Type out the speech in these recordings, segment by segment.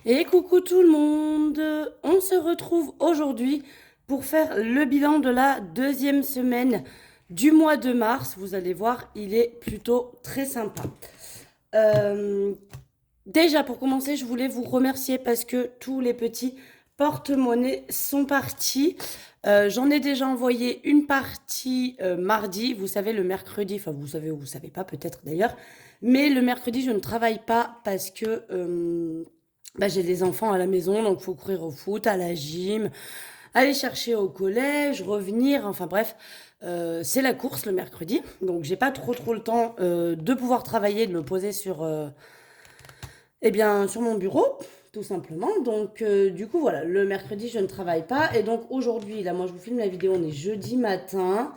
Et coucou tout le monde, on se retrouve aujourd'hui pour faire le bilan de la deuxième semaine du mois de mars. Vous allez voir, il est plutôt très sympa. Euh, Déjà pour commencer, je voulais vous remercier parce que tous les petits porte-monnaies sont partis. J'en ai déjà envoyé une partie mardi, vous savez le mercredi, enfin vous savez ou vous savez pas peut-être d'ailleurs, mais le mercredi je ne travaille pas parce que j'ai des enfants à la maison, donc il faut courir au foot, à la gym, aller chercher au collège, revenir, enfin bref, c'est la course le mercredi, donc j'ai pas trop le temps de pouvoir travailler, de me poser sur mon bureau, tout simplement. Donc du coup voilà, le mercredi je ne travaille pas et donc aujourd'hui, là moi je vous filme la vidéo, on est jeudi matin.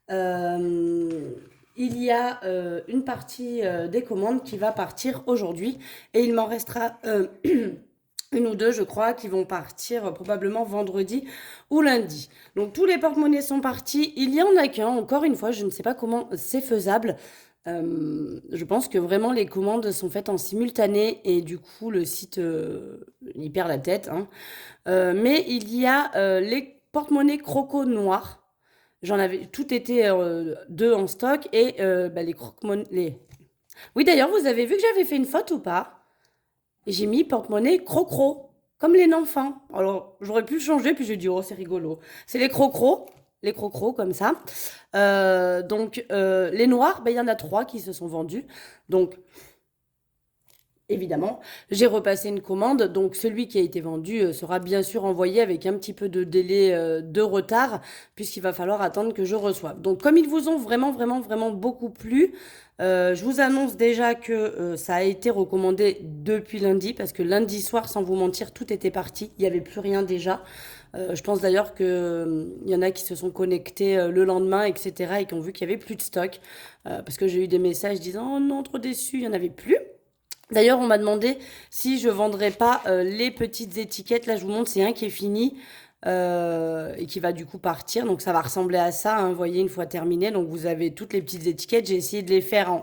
Euh, il y a une partie des commandes qui va partir aujourd'hui et il m'en restera une ou deux, je crois, qui vont partir probablement vendredi ou lundi. Donc tous les porte-monnaies sont partis. Il y en a qu'un, encore une fois, je ne sais pas comment c'est faisable. Je pense que vraiment les commandes sont faites en simultané et du coup le site il perd la tête, hein. Mais il y a les porte-monnaies croco noirs. J'en avais tout était deux en stock et les croque-monnaies. Oui d'ailleurs vous avez vu que j'avais fait une faute ou pas? J'ai mis porte-monnaie crocro, comme les enfants. Alors, j'aurais pu le changer, puis j'ai dit, oh, c'est rigolo. C'est les crocros, comme ça. Les noirs, ben, il y en a trois qui se sont vendus. Donc, évidemment, j'ai repassé une commande, donc celui qui a été vendu sera bien sûr envoyé avec un petit peu de délai de retard, puisqu'il va falloir attendre que je reçoive. Donc comme ils vous ont vraiment beaucoup plu, je vous annonce déjà que ça a été recommandé depuis lundi, parce que lundi soir, sans vous mentir, tout était parti, il n'y avait plus rien déjà. Je pense d'ailleurs qu'il y en a qui se sont connectés le lendemain, etc., et qui ont vu qu'il n'y avait plus de stock, parce que j'ai eu des messages disant «Oh non, trop déçu, il n'y en avait plus». D'ailleurs, on m'a demandé si je vendrais pas les petites étiquettes. Là, je vous montre, c'est un qui est fini et qui va du coup partir. Donc, ça va ressembler à ça, hein, vous voyez, une fois terminé. Donc, vous avez toutes les petites étiquettes. J'ai essayé de les faire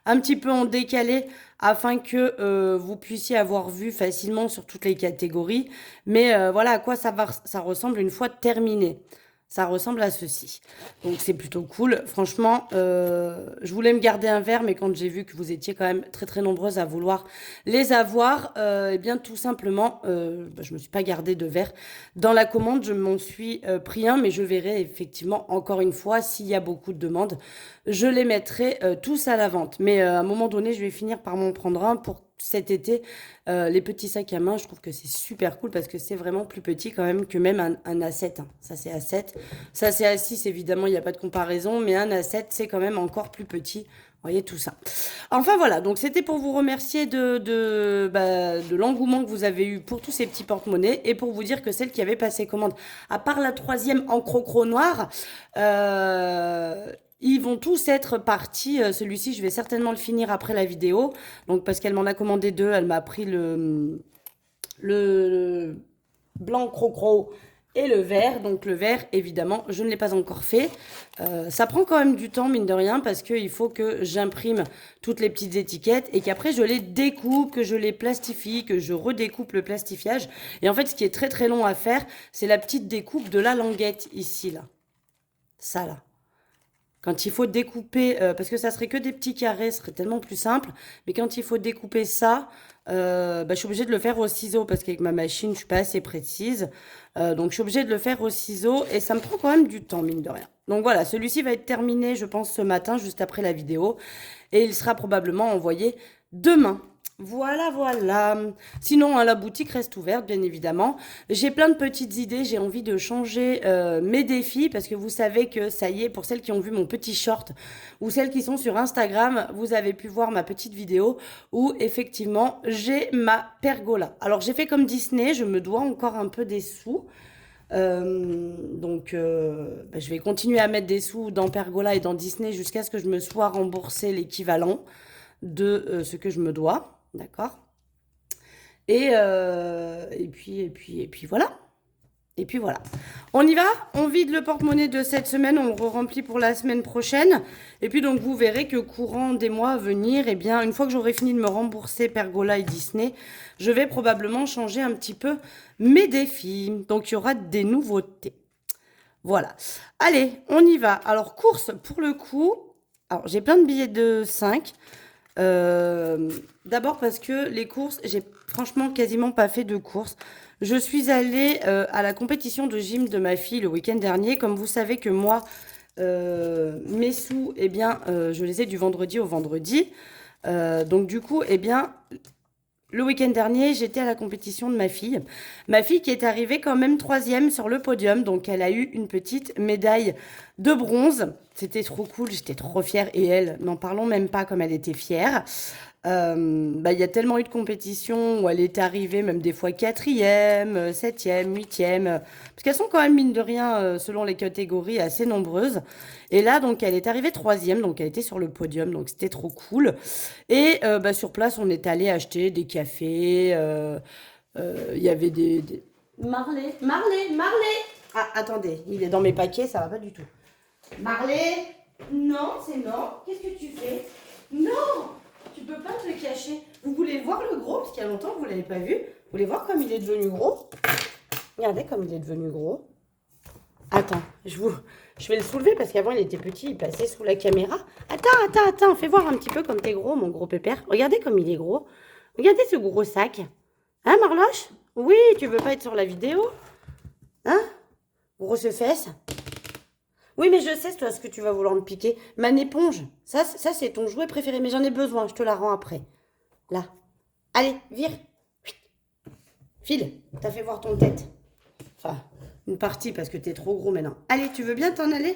un petit peu en décalé afin que vous puissiez avoir vu facilement sur toutes les catégories. Mais voilà à quoi ça ressemble une fois terminé. Ça ressemble à ceci. Donc c'est plutôt cool. Franchement, je voulais me garder un verre, mais quand j'ai vu que vous étiez quand même très nombreuses à vouloir les avoir, eh bien tout simplement, je me suis pas gardé de verre. Dans la commande, je m'en suis pris un, mais je verrai effectivement encore une fois s'il y a beaucoup de demandes, je les mettrai tous à la vente. Mais à un moment donné, je vais finir par m'en prendre un pour cet été. Les petits sacs à main, je trouve que c'est super cool parce que c'est vraiment plus petit quand même que même un A7, hein. Ça, c'est A7. Ça, c'est A6, évidemment, il n'y a pas de comparaison. Mais un A7, c'est quand même encore plus petit. Vous voyez tout ça. Enfin voilà, donc c'était pour vous remercier de l'engouement que vous avez eu pour tous ces petits porte-monnaies et pour vous dire que celle qui avait passé commande, à part la troisième en crocro noir, ils vont tous être partis. Celui-ci, je vais certainement le finir après la vidéo. Donc, parce qu'elle m'en a commandé deux, elle m'a pris le blanc crocro et le vert. Donc, le vert, évidemment, je ne l'ai pas encore fait. Ça prend quand même du temps, mine de rien, parce qu'il faut que j'imprime toutes les petites étiquettes et qu'après, je les découpe, que je les plastifie, que je redécoupe le plastifiage. Et en fait, ce qui est très long à faire, c'est la petite découpe de la languette ici, là. Ça, là. Quand il faut découper, parce que ça serait que des petits carrés, ce serait tellement plus simple. Mais quand il faut découper ça, je suis obligée de le faire au ciseau parce qu'avec ma machine, je suis pas assez précise. Donc, je suis obligée de le faire au ciseau et ça me prend quand même du temps, mine de rien. Donc voilà, celui-ci va être terminé, je pense, ce matin, juste après la vidéo. Et il sera probablement envoyé demain. Voilà. Sinon, hein, la boutique reste ouverte, bien évidemment. J'ai plein de petites idées. J'ai envie de changer mes défis parce que vous savez que ça y est, pour celles qui ont vu mon petit short ou celles qui sont sur Instagram, vous avez pu voir ma petite vidéo où effectivement j'ai ma pergola. Alors j'ai fait comme Disney, je me dois encore un peu des sous. Je vais continuer à mettre des sous dans Pergola et dans Disney jusqu'à ce que je me sois remboursé l'équivalent de ce que je me dois, d'accord? Et puis voilà. Et puis voilà. On y va? On vide le porte-monnaie de cette semaine, on le remplit pour la semaine prochaine. Et puis donc vous verrez que courant des mois à venir, eh bien, une fois que j'aurai fini de me rembourser Pergola et Disney, je vais probablement changer un petit peu mes défis. Donc il y aura des nouveautés. Voilà. Allez, on y va. Alors, course, pour le coup, alors j'ai plein de billets de 5. D'abord parce que les courses, j'ai franchement quasiment pas fait de courses. Je suis allée à la compétition de gym de ma fille le week-end dernier. Comme vous savez que moi, mes sous, eh bien, je les ai du vendredi au vendredi. Donc du coup, eh bien, le week-end dernier, j'étais à la compétition de ma fille. Ma fille qui est arrivée quand même 3e sur le podium. Donc, elle a eu une petite médaille de bronze. C'était trop cool, j'étais trop fière. Et elle, n'en parlons même pas comme elle était fière. Il y a tellement eu de compétitions où elle est arrivée même des fois 4e, 7e, 8e. Parce qu'elles sont quand même, mine de rien, selon les catégories, assez nombreuses. Et là, donc, elle est arrivée 3e. Donc, elle était sur le podium. Donc, c'était trop cool. Et sur place, on est allé acheter des cafés. Il y avait des... Marley, Marley, Marley! Ah, attendez, il est dans mes paquets, ça va pas du tout. Marley! Non, c'est non. Qu'est-ce que tu fais? Non! Tu peux pas te le cacher. Vous voulez voir le gros? Parce qu'il y a longtemps que vous l'avez pas vu. Vous voulez voir comme il est devenu gros? Regardez comme il est devenu gros. Attends, je vais le soulever parce qu'avant il était petit, il passait sous la caméra. Attends, fais voir un petit peu comme t'es gros, mon gros pépère. Regardez comme il est gros. Regardez ce gros sac. Hein, Marloche? Oui, tu veux pas être sur la vidéo? Hein? Grosse fesse? Oui, mais je sais, toi, ce que tu vas vouloir me piquer. Ma éponge. Ça c'est ton jouet préféré, mais j'en ai besoin, je te la rends après. Là. Allez, vire. File, t'as fait voir ton tête. Enfin, une partie parce que t'es trop gros maintenant. Allez, tu veux bien t'en aller?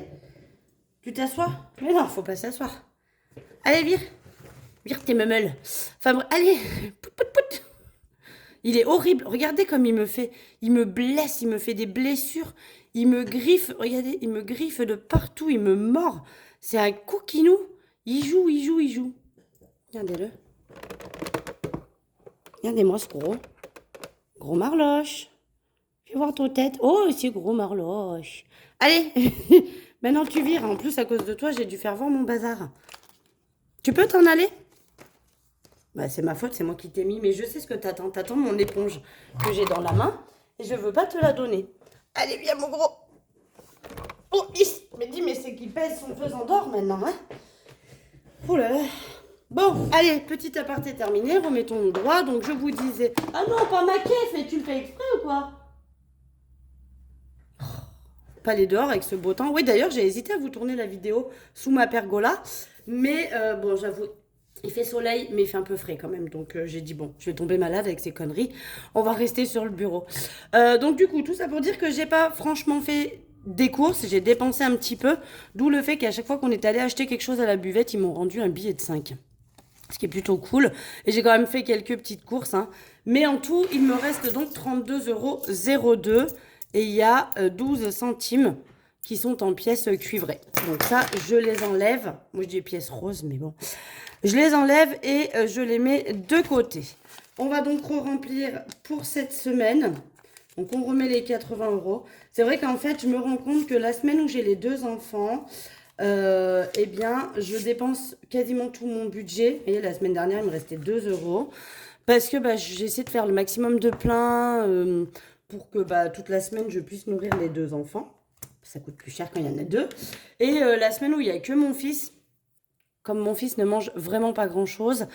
Tu t'assois? Mais non, faut pas s'asseoir. Allez, vire. Vire tes meumeules. Enfin, allez. Pout, pout, pout. Il est horrible. Regardez comme il me fait. Il me blesse, il me fait des blessures. Il me griffe. Regardez, il me griffe de partout. Il me mord. C'est un coquinou. Il joue. Regardez-le. Regardez-moi ce gros. Gros marloche. Fais voir ton tête. Oh, c'est gros marloche. Allez. Maintenant tu vires. En plus, à cause de toi, j'ai dû faire voir mon bazar. Tu peux t'en aller? Bah, c'est ma faute, c'est moi qui t'ai mis. Mais je sais ce que t'attends. T'attends mon éponge que j'ai dans la main. Et je veux pas te la donner. Allez, viens, mon gros. Oh, mais c'est qu'il pèse son pesant d'or maintenant, hein? Oh là là. Bon, allez, petit aparté terminé. Remettons droit. Donc, je vous disais... Ah non, pas ma caisse. Mais tu le fais exprès ou quoi? Pas les dehors avec ce beau temps. Oui, d'ailleurs, j'ai hésité à vous tourner la vidéo sous ma pergola. Mais bon, j'avoue, il fait soleil, mais il fait un peu frais quand même. Donc, j'ai dit, bon, je vais tomber malade avec ces conneries. On va rester sur le bureau. Donc, du coup, tout ça pour dire que j'ai pas franchement fait des courses. J'ai dépensé un petit peu. D'où le fait qu'à chaque fois qu'on est allé acheter quelque chose à la buvette, ils m'ont rendu un billet de 5. Ce qui est plutôt cool. Et j'ai quand même fait quelques petites courses, hein. Mais en tout, il me reste donc 32,02 €. Et il y a 12 centimes qui sont en pièces cuivrées. Donc ça, je les enlève. Moi, je dis pièces roses, mais bon. Je les enlève et je les mets de côté. On va donc re-remplir pour cette semaine. Donc, on remet les 80 €. C'est vrai qu'en fait, je me rends compte que la semaine où j'ai les 2 enfants, eh bien, je dépense quasiment tout mon budget. Vous voyez, la semaine dernière, il me restait 2 €. Parce que j'essaie de faire le maximum de plein pour que toute la semaine, je puisse nourrir les 2 enfants. Ça coûte plus cher quand il y en a 2. Et la semaine où il n'y a que mon fils, comme mon fils ne mange vraiment pas grand-chose,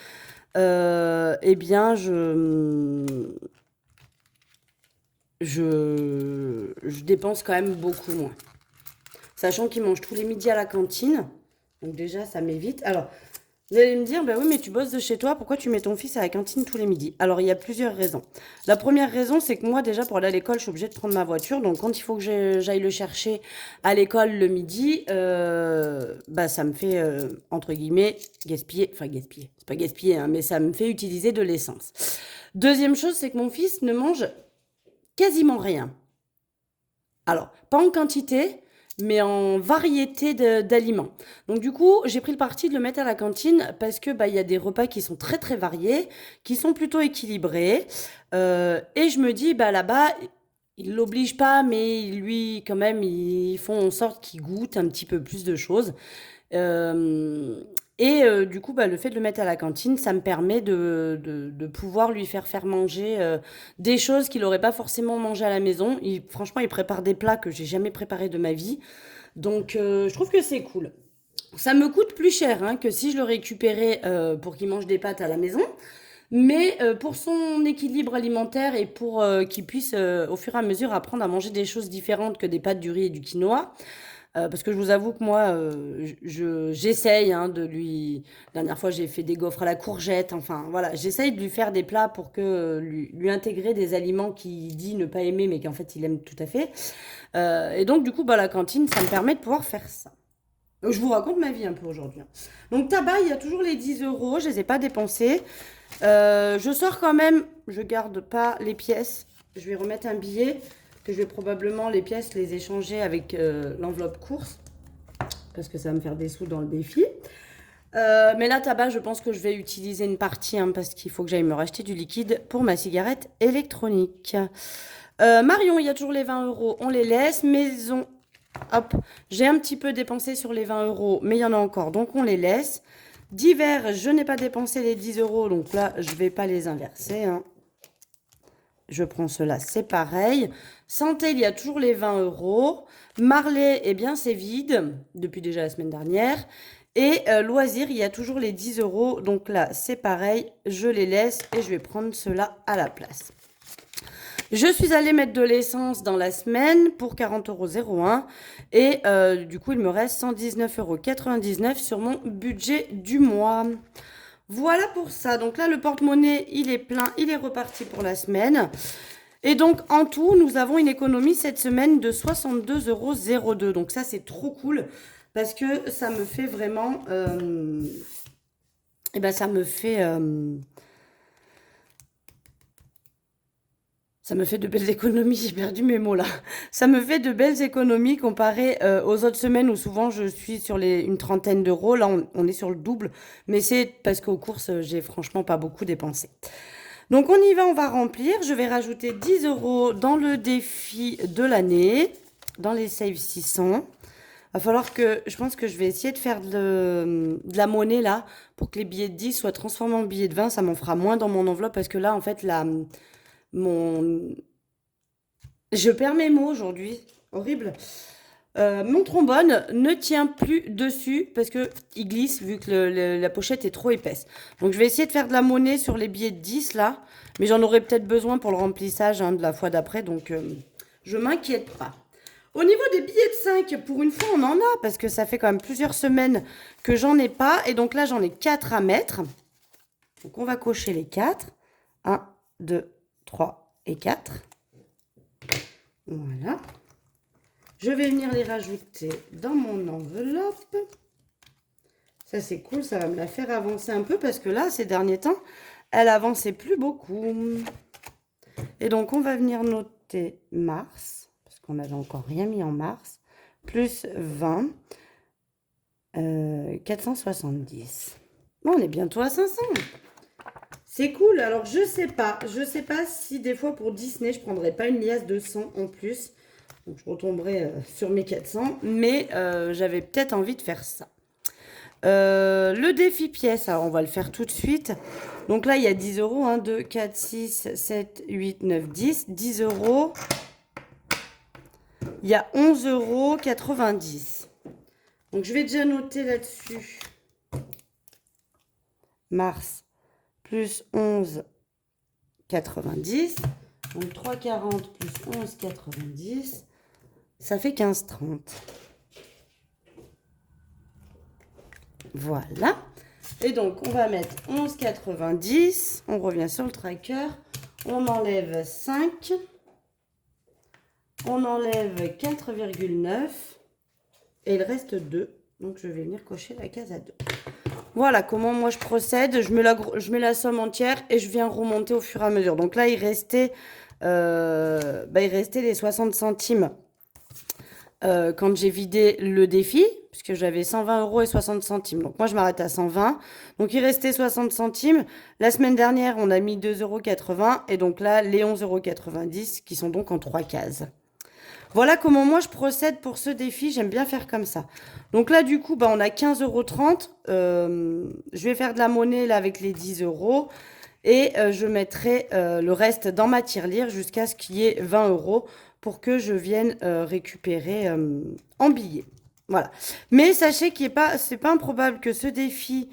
eh bien, je dépense quand même beaucoup moins. Sachant qu'il mange tous les midis à la cantine. Donc déjà, ça m'évite. Alors, vous allez me dire, bah oui, mais tu bosses de chez toi, pourquoi tu mets ton fils à la cantine tous les midis? Alors, il y a plusieurs raisons. La première raison, c'est que moi, déjà, pour aller à l'école, je suis obligée de prendre ma voiture. Donc, quand il faut que j'aille le chercher à l'école le midi, ça me fait, entre guillemets, gaspiller. Enfin, gaspiller. C'est pas gaspiller, hein, mais ça me fait utiliser de l'essence. Deuxième chose, c'est que mon fils ne mange quasiment rien. Alors, pas en quantité, mais en variété d'aliments. Donc du coup, j'ai pris le parti de le mettre à la cantine parce que il y a des repas qui sont très très variés, qui sont plutôt équilibrés. Et je me dis, là-bas, ils l'obligent pas, mais lui, quand même, ils font en sorte qu'il goûte un petit peu plus de choses. Du coup, bah, le fait de le mettre à la cantine, ça me permet de pouvoir lui faire manger des choses qu'il n'aurait pas forcément mangé à la maison. Franchement, il prépare des plats que j'ai jamais préparés de ma vie. Donc, je trouve que c'est cool. Ça me coûte plus cher hein, que si je le récupérais pour qu'il mange des pâtes à la maison. Mais pour son équilibre alimentaire et pour qu'il puisse au fur et à mesure apprendre à manger des choses différentes que des pâtes, du riz et du quinoa, parce que je vous avoue que moi, j'essaye hein, de lui... La dernière fois, j'ai fait des gaufres à la courgette. Enfin, voilà, j'essaye de lui faire des plats pour que lui intégrer des aliments qu'il dit ne pas aimer, mais qu'en fait, il aime tout à fait. Et donc, du coup, bah, la cantine, ça me permet de pouvoir faire ça. Je vous raconte ma vie un peu aujourd'hui, hein. Donc, tabac, il y a toujours les 10 euros. Je ne les ai pas dépensés. Je sors quand même. Je garde pas les pièces. Je vais remettre un billet que je vais probablement les pièces les échanger avec l'enveloppe course parce que ça va me faire des sous dans le défi. Mais là, tabac, je pense que je vais utiliser une partie hein, parce qu'il faut que j'aille me racheter du liquide pour ma cigarette électronique. Marion, il y a toujours les 20 euros, on les laisse. Maison, hop, j'ai un petit peu dépensé sur les 20 euros, mais il y en a encore, donc on les laisse. Divers, je n'ai pas dépensé les 10 euros, donc là, je ne vais pas les inverser, hein. Je prends cela, c'est pareil. Santé, il y a toujours les 20 euros. Marley, eh bien, c'est vide depuis déjà la semaine dernière. Et loisirs, il y a toujours les 10 euros. Donc là, c'est pareil, je les laisse et je vais prendre cela à la place. Je suis allée mettre de l'essence dans la semaine pour 40,01 € et du coup, il me reste 119,99 € sur mon budget du mois. Voilà pour ça. Donc là, le porte-monnaie, il est plein, il est reparti pour la semaine. Et donc, en tout, nous avons une économie cette semaine de 62,02 €. Donc ça, c'est trop cool parce que ça me fait vraiment... ça me fait de belles économies, j'ai perdu mes mots là. Ça me fait de belles économies comparé aux autres semaines où souvent je suis sur une trentaine d'euros. Là, on est sur le double, mais c'est parce qu'aux courses, j'ai franchement pas beaucoup dépensé. Donc on y va, on va remplir. Je vais rajouter 10 euros dans le défi de l'année, dans les Save 600. Va falloir que, je pense que je vais essayer de faire de la monnaie là, pour que les billets de 10 soient transformés en billets de 20. Ça m'en fera moins dans mon enveloppe parce que là, en fait, mon... Je perds mes mots aujourd'hui. Horrible. Mon trombone ne tient plus dessus parce que il glisse vu que la pochette est trop épaisse. Donc je vais essayer de faire de la monnaie sur les billets de 10 là. Mais j'en aurai peut-être besoin pour le remplissage hein, de la fois d'après. Donc je m'inquiète pas. Au niveau des billets de 5, pour une fois on en a parce que ça fait quand même plusieurs semaines que j'en ai pas. Et donc là j'en ai 4 à mettre. Donc on va cocher les 4. 1, 2, 3 et 4. Voilà. Je vais venir les rajouter dans mon enveloppe. Ça, c'est cool. Ça va me la faire avancer un peu parce que là, ces derniers temps, elle avançait plus beaucoup. Et donc, on va venir noter mars, parce qu'on n'avait encore rien mis en mars, plus 20, 470. Bon, on est bientôt à 500. C'est cool. Alors, je sais pas si des fois pour Disney, je prendrais pas une liasse de 100 en plus. Donc, je retomberai sur mes 400. Mais j'avais peut-être envie de faire ça. Le défi pièce, alors on va le faire tout de suite. Donc là, il y a 10 euros. 1, 2, 4, 6, 7, 8, 9, 10. 10 euros. Il y a 11,90 €. Donc, je vais déjà noter là-dessus. Mars. Plus 11,90. Donc 3,40 plus 11,90. Ça fait 15,30. Voilà. Et donc, on va mettre 11,90. On revient sur le tracker. On enlève 5. On enlève 4,9. Et il reste 2. Donc, je vais venir cocher la case à 2. Voilà comment moi je procède. Je mets la somme entière et je viens remonter au fur et à mesure. Donc là, il restait les 60 centimes quand j'ai vidé le défi, puisque j'avais 120 euros et 60 centimes. Donc moi, je m'arrête à 120. Donc il restait 60 centimes. La semaine dernière, on a mis 2,80 euros. Et donc là, les 11,90 € qui sont donc en 3 cases. Voilà comment moi je procède pour ce défi. J'aime bien faire comme ça. Donc là, du coup, bah, on a 15,30 €. Je vais faire de la monnaie là avec les 10 euros. Et je mettrai le reste dans ma tirelire jusqu'à ce qu'il y ait 20 euros pour que je vienne récupérer en billets. Voilà. Mais sachez qu'il n'est pas, c'est pas improbable que ce défi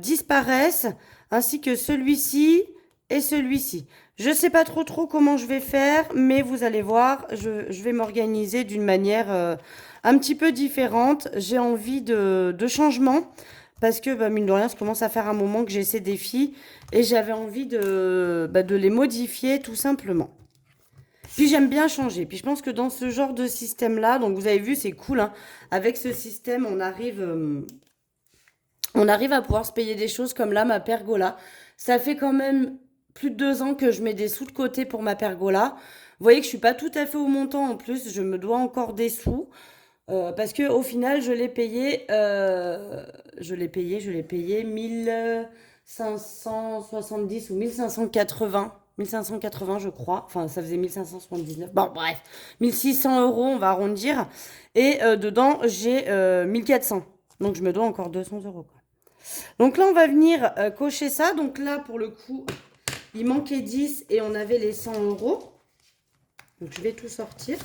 disparaisse, ainsi que celui-ci et celui-ci. Je ne sais pas trop comment je vais faire, mais vous allez voir, je vais m'organiser d'une manière un petit peu différente. J'ai envie de changement. Parce que, bah, mine de rien, ça commence à faire un moment que j'ai ces défis et j'avais envie de les modifier tout simplement. Puis j'aime bien changer. Puis je pense que dans ce genre de système-là, donc vous avez vu, c'est cool, hein. Avec ce système, on arrive à pouvoir se payer des choses comme là, ma pergola. Ça fait quand même plus de 2 ans que je mets des sous de côté pour ma pergola. Vous voyez que je suis pas tout à fait au montant en plus. Je me dois encore des sous. Parce que au final, je l'ai payé 1570 ou 1580 je crois. Enfin, ça faisait 1579. Bon, bref, 1600 euros, on va arrondir. Et dedans, j'ai 1400. Donc, je me dois encore 200 euros, quoi. Donc là, on va venir cocher ça. Donc là, pour le coup, il manquait 10 et on avait les 100 euros. Donc, je vais tout sortir.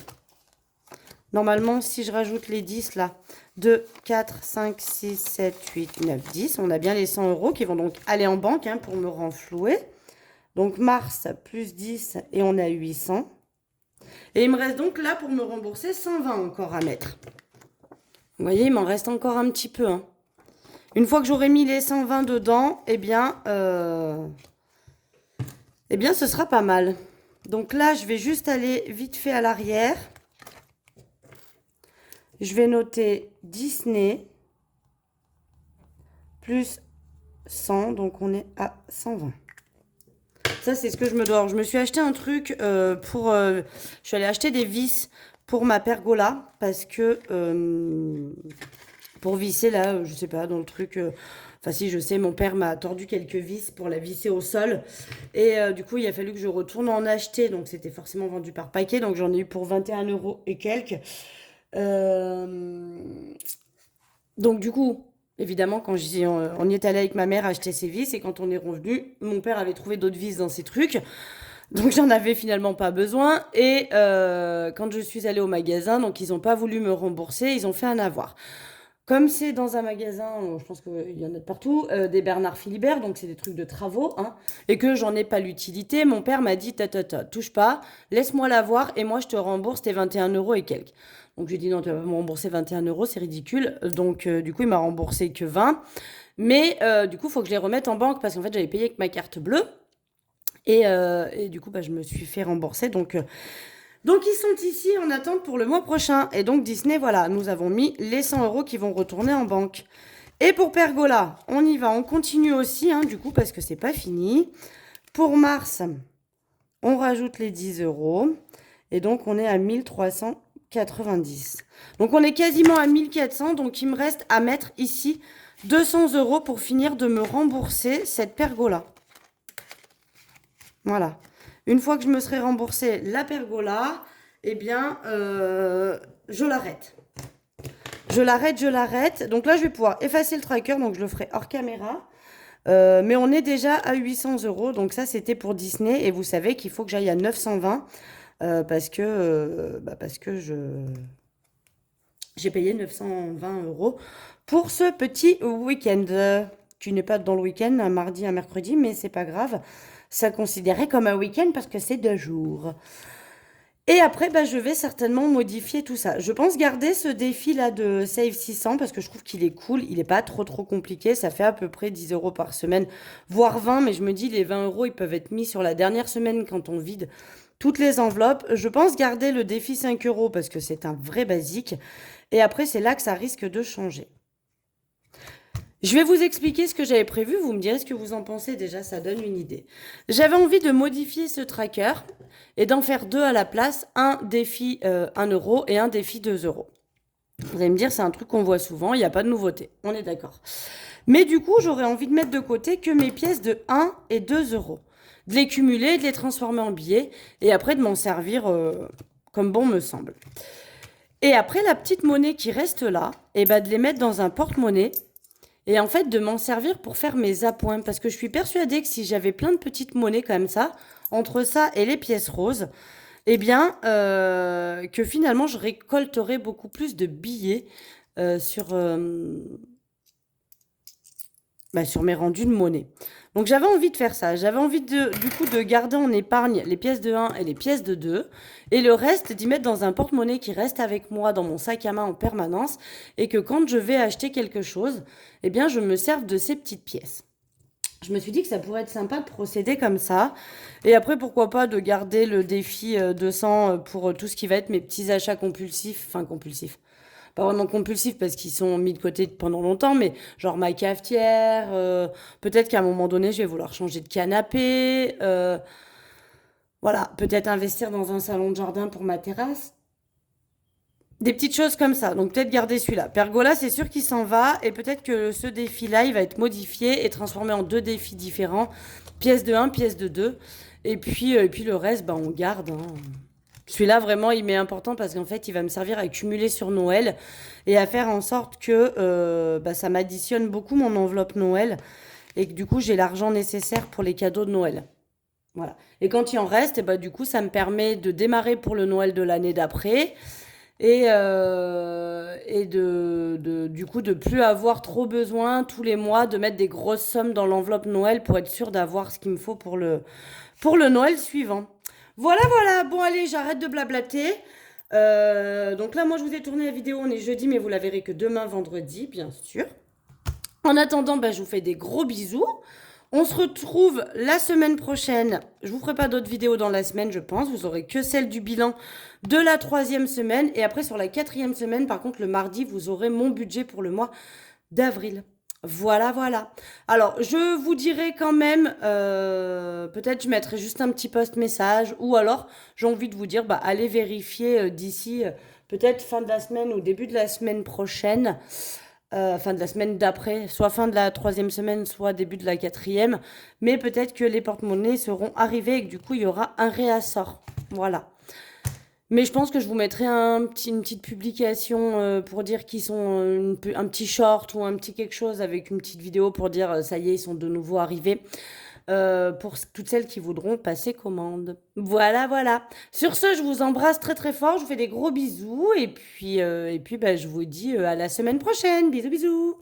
Normalement, si je rajoute les 10 là, 2, 4, 5, 6, 7, 8, 9, 10, on a bien les 100 euros qui vont donc aller en banque hein, pour me renflouer. Donc mars plus 10 et on a 800. Et il me reste donc là pour me rembourser 120 encore à mettre. Vous voyez, il m'en reste encore un petit peu. Hein. Une fois que j'aurai mis les 120 dedans, eh bien, ce sera pas mal. Donc là, je vais juste aller vite fait à l'arrière. Je vais noter Disney plus 100, donc on est à 120. Ça, c'est ce que je me dois. Je me suis acheté un truc je suis allée acheter des vis pour ma pergola parce que pour visser là, je sais pas, dans le truc... Enfin si, je sais, mon père m'a tordu quelques vis pour la visser au sol. Et du coup, il a fallu que je retourne en acheter. Donc, c'était forcément vendu par paquet. Donc, j'en ai eu pour 21 euros et quelques. Donc du coup, évidemment, quand on y est allé avec ma mère acheter ses vis et quand on est revenu, mon père avait trouvé d'autres vis dans ses trucs. Donc j'en avais finalement pas besoin. Et quand je suis allée au magasin, donc ils n'ont pas voulu me rembourser, ils ont fait un avoir. Comme c'est dans un magasin, je pense qu'il y en a de partout, des Bernard Philibert, donc c'est des trucs de travaux, hein, et que j'en ai pas l'utilité, mon père m'a dit, touche pas, laisse-moi l'avoir et moi je te rembourse tes 21 euros et quelques. Donc j'ai dit non, tu vas pas me rembourser 21 euros, c'est ridicule. Donc du coup, il m'a remboursé que 20. Mais du coup, il faut que je les remette en banque parce qu'en fait, j'avais payé avec ma carte bleue. Et du coup, bah, je me suis fait rembourser. Donc ils sont ici en attente pour le mois prochain. Et donc Disney, voilà, nous avons mis les 100 euros qui vont retourner en banque. Et pour Pergola, on y va, on continue aussi, hein, du coup, parce que c'est pas fini. Pour mars, on rajoute les 10 euros. Et donc, on est à 1390. Donc, on est quasiment à 1400. Donc, il me reste à mettre ici 200 euros pour finir de me rembourser cette pergola. Voilà. Une fois que je me serai remboursé la pergola, eh bien, je l'arrête. Je l'arrête. Donc là, je vais pouvoir effacer le tracker. Donc, je le ferai hors caméra. Mais on est déjà à 800 euros. Donc ça, c'était pour Disney. Et vous savez qu'il faut que j'aille à 920 parce que j'ai payé 920 euros pour ce petit week-end. Qui n'est pas dans le week-end, un mardi, un mercredi, mais c'est pas grave. Ça considéré comme un week-end parce que c'est 2 jours. Et après, bah, je vais certainement modifier tout ça. Je pense garder ce défi-là de Save 600 parce que je trouve qu'il est cool. Il n'est pas trop compliqué. Ça fait à peu près 10 euros par semaine, voire 20. Mais je me dis, les 20 euros, ils peuvent être mis sur la dernière semaine quand on vide toutes les enveloppes. Je pense garder le défi 5 euros parce que c'est un vrai basique. Et après, c'est là que ça risque de changer. Je vais vous expliquer ce que j'avais prévu, vous me direz ce que vous en pensez déjà, ça donne une idée. J'avais envie de modifier ce tracker et d'en faire deux à la place, un défi 1 euro et un défi 2 euros. Vous allez me dire, c'est un truc qu'on voit souvent, il n'y a pas de nouveauté, on est d'accord. Mais du coup, j'aurais envie de mettre de côté que mes pièces de 1 et 2 euros. De les cumuler, de les transformer en billets et après de m'en servir comme bon me semble. Et après, la petite monnaie qui reste là, et ben de les mettre dans un porte-monnaie et en fait de m'en servir pour faire mes appoints. Parce que je suis persuadée que si j'avais plein de petites monnaies comme ça, entre ça et les pièces roses, eh bien, que finalement je récolterais beaucoup plus de billets sur mes rendus de monnaie. Donc j'avais envie de faire ça. J'avais envie du coup de garder en épargne les pièces de 1 et les pièces de 2 et le reste d'y mettre dans un porte-monnaie qui reste avec moi dans mon sac à main en permanence et que quand je vais acheter quelque chose, eh bien je me serve de ces petites pièces. Je me suis dit que ça pourrait être sympa de procéder comme ça. Et après, pourquoi pas de garder le défi 200 pour tout ce qui va être mes petits achats compulsifs. Enfin, compulsifs. Pas vraiment compulsifs parce qu'ils sont mis de côté pendant longtemps, mais genre ma cafetière. Peut-être qu'à un moment donné, je vais vouloir changer de canapé. Voilà, peut-être investir dans un salon de jardin pour ma terrasse. Des petites choses comme ça. Donc peut-être garder celui-là. Pergola, c'est sûr qu'il s'en va. Et peut-être que ce défi-là, il va être modifié et transformé en deux défis différents. Pièce de 1, pièce de 2. Et puis le reste, bah, on garde, hein. Celui-là, vraiment, il m'est important parce qu'en fait, il va me servir à cumuler sur Noël et à faire en sorte que bah, ça m'additionne beaucoup mon enveloppe Noël et que du coup, j'ai l'argent nécessaire pour les cadeaux de Noël. Voilà. Et quand il en reste, et bah, du coup, ça me permet de démarrer pour le Noël de l'année d'après et du coup de plus avoir trop besoin tous les mois de mettre des grosses sommes dans l'enveloppe Noël pour être sûr d'avoir ce qu'il me faut pour le Noël suivant. Voilà, voilà. Bon, allez, j'arrête de blablater. Donc là, moi, je vous ai tourné la vidéo. On est jeudi, mais vous la verrez que demain, vendredi, bien sûr. En attendant, bah, je vous fais des gros bisous. On se retrouve la semaine prochaine. Je vous ferai pas d'autres vidéos dans la semaine, je pense. Vous aurez que celle du bilan de la 3e semaine. Et après, sur la 4e semaine, par contre, le mardi, vous aurez mon budget pour le mois d'avril. Voilà, voilà. Alors, je vous dirai quand même, peut-être je mettrai juste un petit post message ou alors j'ai envie de vous dire, bah, allez vérifier d'ici peut-être fin de la semaine ou début de la semaine prochaine, fin de la semaine d'après, soit fin de la 3e semaine, soit début de la 4e. Mais peut-être que les porte-monnaies seront arrivés et que du coup, il y aura un réassort. Voilà. Mais je pense que je vous mettrai une petite publication pour dire qu'ils sont un petit short ou un petit quelque chose avec une petite vidéo pour dire ça y est, ils sont de nouveau arrivés. Pour toutes celles qui voudront passer commande. Voilà, voilà. Sur ce, je vous embrasse très très fort. Je vous fais des gros bisous. Et puis bah, je vous dis à la semaine prochaine. Bisous, bisous.